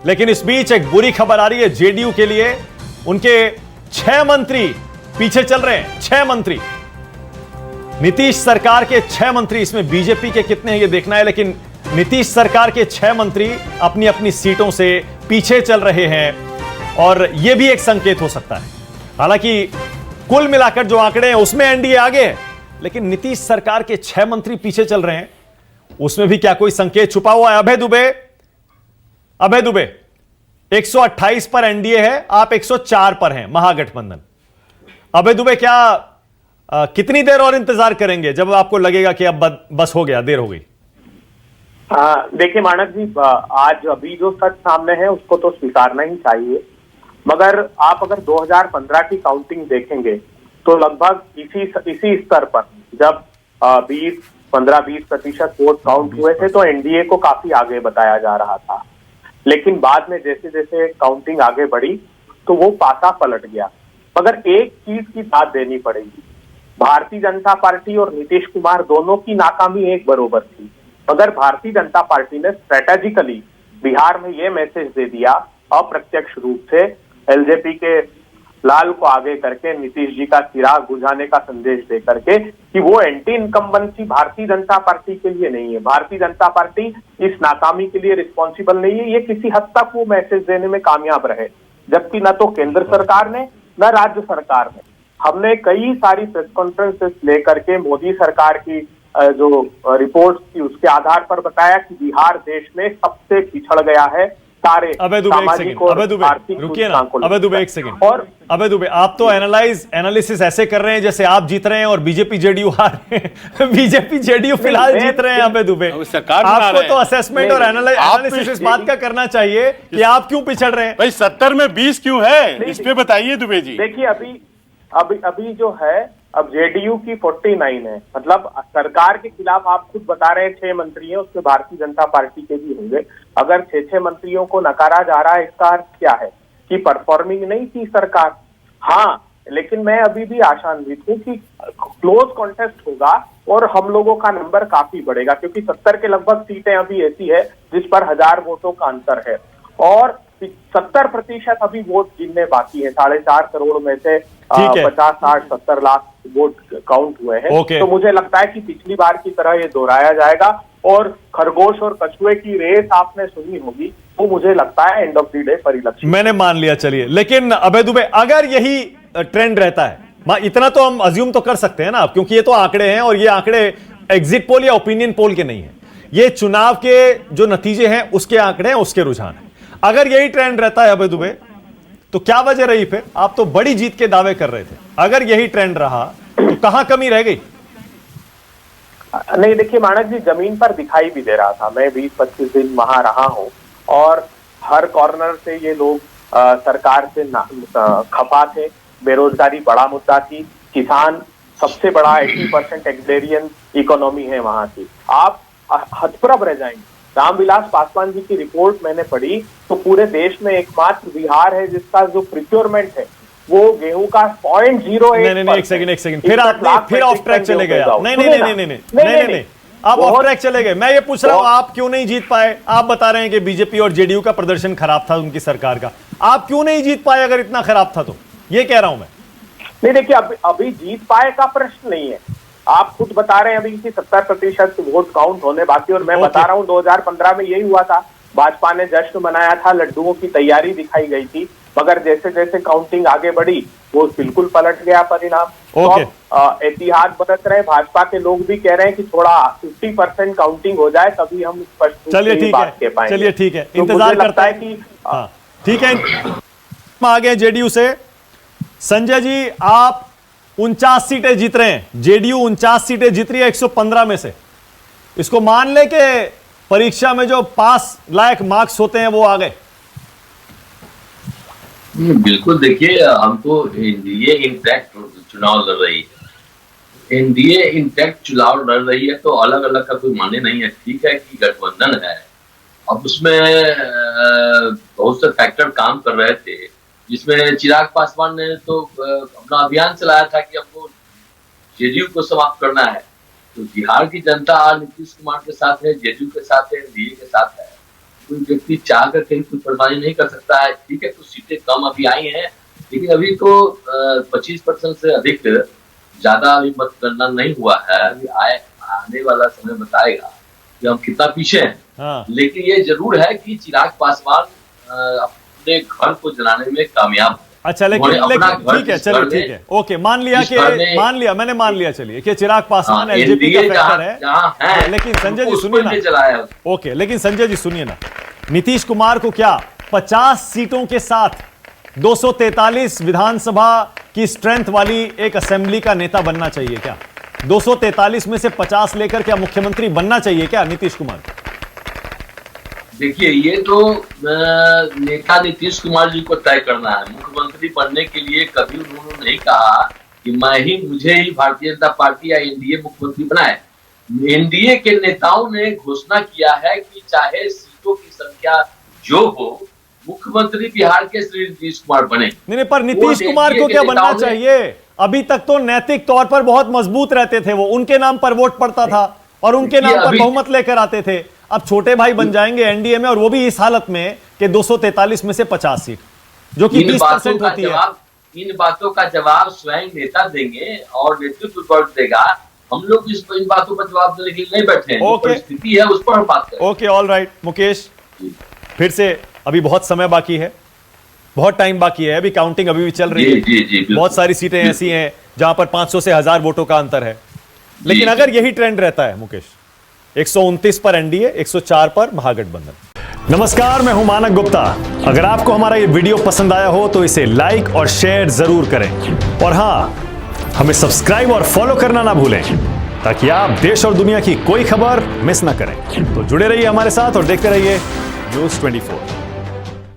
लेकिन इस बीच एक बुरी खबर आ रही है जेडीयू के लिए। उनके 6 मंत्री पीछे चल रहे हैं। 6 मंत्री, नीतीश सरकार के 6 मंत्री, इसमें बीजेपी के कितने हैं ये देखना है, लेकिन नीतीश सरकार के 6 मंत्री अपनी अपनी सीटों से पीछे चल रहे हैं और यह भी एक संकेत हो सकता है। हालांकि कुल मिलाकर जो आंकड़े हैं उसमें एनडीए आगे है, लेकिन नीतीश सरकार के 6 मंत्री पीछे चल रहे हैं, उसमें भी क्या कोई संकेत छुपा हुआ है? अभय दुबे 128 पर एनडीए है, आप 104 पर हैं, महागठबंधन। अभय दुबे क्या कितनी देर और इंतजार करेंगे जब आपको लगेगा कि अब बस हो गया, देर हो गई? देखिए मानक जी, आज अभी जो सच सामने है उसको तो स्वीकारना ही चाहिए, मगर आप अगर 2015 की काउंटिंग देखेंगे तो लगभग इसी स्तर पर जब 15-20% वोट काउंट हुए थे तो एनडीए को काफी आगे बताया जा रहा था। लेकिन बाद में जैसे जैसे काउंटिंग आगे बढ़ी तो वो पासा पलट गया। मगर एक चीज की दाद देनी पड़ेगी, भारतीय जनता पार्टी और नीतीश कुमार दोनों की नाकामी एक बरोबर थी, मगर भारतीय जनता पार्टी ने स्ट्रेटेजिकली बिहार में ये मैसेज दे दिया अप्रत्यक्ष रूप से, एलजेपी के लाल को आगे करके नीतीश जी का चिराग बुझाने का संदेश दे करके कि वो anti incumbency Bharatiya Janata party के लिए नहीं है, भारतीय जनता पार्टी इस नाकामी के लिए रिस्पॉन्सिबल नहीं है। ये किसी हद तक वो मैसेज देने में कामयाब रहे, जबकि न तो केंद्र सरकार ने न राज्य सरकार ने। हमने कई सारी प्रेस कॉन्फ्रेंसेस लेकर के मोदी सरकार की जो रिपोर्ट थी उसके आधार पर बताया कि बिहार देश में सबसे पिछड़ गया है सारे सामाजिक और आर्थिक। रुकिए ना अभय दुबे, एक सेकंड। और अभय दुबे, आप तो एनालिसिस ऐसे कर रहे हैं जैसे आप जीत रहे हैं और बीजेपी जेडीयू हार रहे हैं। बीजेपी जेडीयू फिलहाल जीत रहे हैं। अभय दुबे, आपको तो असेसमेंट और एनालिसिस इस बात का करना चाहिए कि आप क्यों पिछड़ रहे हैं। भाई 70 में 20 क्यों है, इस पे बताइए दुबे जी। देखिए अभी जो है, अब जेडीयू की 49 है, मतलब सरकार के खिलाफ आप खुद बता रहे हैं 6 मंत्री हैं, उसमें भारतीय जनता पार्टी के भी होंगे। अगर 6 मंत्रियों को नकारा जा रहा है, इसका अर्थ क्या है कि परफॉर्मिंग नहीं थी सरकार। हाँ, लेकिन मैं अभी भी आशान्वित हूँ कि क्लोज कॉन्टेस्ट होगा और हम लोगों का नंबर काफी बढ़ेगा, क्योंकि 70 के लगभग सीटें अभी ऐसी है जिस पर 1000 वोटों का अंतर है और 70% अभी वोट गिनने बाकी है। 4.5 करोड़ में से 50, 60, 70 लाख वोट काउंट हुए हैं। तो मुझे लगता है कि पिछली बार की तरह ये दोहराया जाएगा और खरगोश और कछुए की रेस आपने सुनी होगी, वो मुझे लगता है एंड ऑफ द डे परिलक्षित। मैंने मान लिया, चलिए। लेकिन अभय दुबे, अगर यही ट्रेंड रहता है, इतना तो हम अज्यूम तो कर सकते हैं ना, क्योंकि ये तो आंकड़े हैं और ये आंकड़े एग्जिट पोल या ओपिनियन पोल के नहीं है, ये चुनाव के जो नतीजे हैं उसके आंकड़े हैं, उसके रुझान है। अगर यही ट्रेंड रहता है अभय दुबे, तो क्या वजह रही फिर? आप तो बड़ी जीत के दावे कर रहे थे, अगर यही ट्रेंड रहा तो कहां कमी रह गई? नहीं, देखिए मानक जी, जमीन पर दिखाई भी दे रहा था। मैं 20-25 दिन वहां रहा हूं और हर कॉर्नर से ये लोग सरकार से खफा थे। बेरोजगारी बड़ा मुद्दा थी, किसान सबसे बड़ा 80% एग्रेरियन इकोनॉमी है वहां की। आप हतप्रभ रह जाएंगे। रामविलास पासवान जी की रिपोर्ट मैंने पढ़ी तो पूरे देश में एकमात्र बिहार है जिसका जो प्रिक्योरमेंट है वो गेहूं का 0.08। नहीं, एक सेकंड, फिर ऑफ ट्रैक चले गए। नहीं, आप ऑफ ट्रैक चले गए। मैं ये पूछ रहा हूं आप क्यों नहीं जीत पाए? आप बता रहे हैं कि बीजेपी और जेडीयू का प्रदर्शन खराब था, उनकी सरकार का। आप क्यों नहीं जीत पाए अगर इतना खराब था तो? ये कह रहा हूं मैं। नहीं, देखिए अभी जीत पाए का प्रश्न नहीं है। आप खुद बता रहे हैं अभी कि 70% वोट काउंट होने बाकी, और मैं बता रहा हूं 2015 में यही हुआ था। भाजपा ने जश्न मनाया था, लड्डुओं की तैयारी दिखाई गई थी, मगर जैसे जैसे काउंटिंग आगे बढ़ी वो बिल्कुल पलट गया परिणाम। तो एहतियात बरत रहे भाजपा के लोग भी कह रहे हैं कि थोड़ा 50% काउंटिंग हो जाए तभी हम स्पष्ट बात कह पाएंगे। चलिए ठीक है, इंतजार करता है कि ठीक है। आगे जेडीयू से संजय जी, आप 49 सीटें जीत रहे हैं, जेडीयू 49 सीटें जीत रही है 115 में से। इसको मान ले कि परीक्षा में जो पास लायक मार्क्स होते हैं वो आ गए? बिल्कुल, देखिए हमको एनडीए इंटैक्ट चुनाव लड़ रही है। एनडीए इंटैक्ट चुनाव लड़ रही है तो अलग अलग का कोई माने नहीं है। ठीक है कि गठबंधन है, अब उसमें बहुत से फैक्टर काम कर रहे थे, जिसमें चिराग पासवान ने तो अपना अभियान चलाया था कि हमको जेडीयू को समाप्त करना है। तो बिहार की जनता नीतीश कुमार के साथ है, जेडीयू के साथ है, एनडीए के साथ है। कोई व्यक्ति चाह कर कहीं कोई प्रमाणित नहीं कर सकता है। ठीक है, कुछ सीटें कम अभी आई हैं, लेकिन अभी तो 25% से अधिक ज्यादा अभी मतगणना नहीं हुआ है। अभी आने वाला समय बताएगा कि हम कितना पीछे हैं। हाँ। लेकिन ये जरूर है कि चिराग पासवान अपने घर को जलाने में कामयाब। अच्छा, लेकिन ठीक है, चलो ठीक है, ओके, मान लिया, मैंने मान लिया चलिए कि चिराग पासवान एलजेपी का फैक्टर है, लेकिन संजय जी सुनिए ना, ओके, लेकिन संजय जी सुनिए ना, नीतीश कुमार को क्या 50 सीटों के साथ 243 विधानसभा की स्ट्रेंथ वाली एक असेंबली का नेता बनना चाहिए क्या? 243 में से 50 लेकर क्या मुख्यमंत्री बनना चाहिए क्या नीतीश कुमार? देखिए, ये तो नेता नीतीश कुमार जी को तय करना है। मुख्यमंत्री बनने के लिए कभी उन्होंने नहीं कहा कि मुझे ही भारतीय जनता पार्टी या एनडीए मुख्यमंत्री बनाए। एनडीए के नेताओं ने घोषणा किया है कि चाहे सीटों की संख्या जो हो, मुख्यमंत्री बिहार के श्री नीतीश कुमार बने। नहीं, पर नीतीश कुमार को क्या बनना चाहिए? अभी तक तो नैतिक तौर पर बहुत मजबूत रहते थे वो, उनके नाम पर वोट पड़ता था और उनके नाम पर बहुमत लेकर आते थे। अब छोटे भाई बन जाएंगे एनडीए में, और वो भी इस हालत में कि 243 में से 50 सीट, जो कि 30% होती है। इन बातों का जवाब स्वयं नेता देंगे और नेतृत्व वर्ग देगा। हम लोग इन बातों पर जवाब देने के लिए नहीं बैठे हैं। परिस्थिति है, उस पर हम बात करें। ओके, ऑल राइट मुकेश, फिर से अभी बहुत समय बाकी है, बहुत टाइम बाकी है, अभी काउंटिंग अभी भी चल रही है। बहुत सारी सीटें ऐसी हैं जहां पर 500 से 1000 वोटों का अंतर है। लेकिन अगर यही ट्रेंड रहता है मुकेश, 129 पर एनडीए, 104 पर महागठबंधन। नमस्कार, मैं हूं मानक गुप्ता। अगर आपको हमारा ये वीडियो पसंद आया हो तो इसे लाइक और शेयर जरूर करें, और हां, हमें सब्सक्राइब और फॉलो करना ना भूलें, ताकि आप देश और दुनिया की कोई खबर मिस ना करें। तो जुड़े रहिए हमारे साथ और देखते रहिए News 24।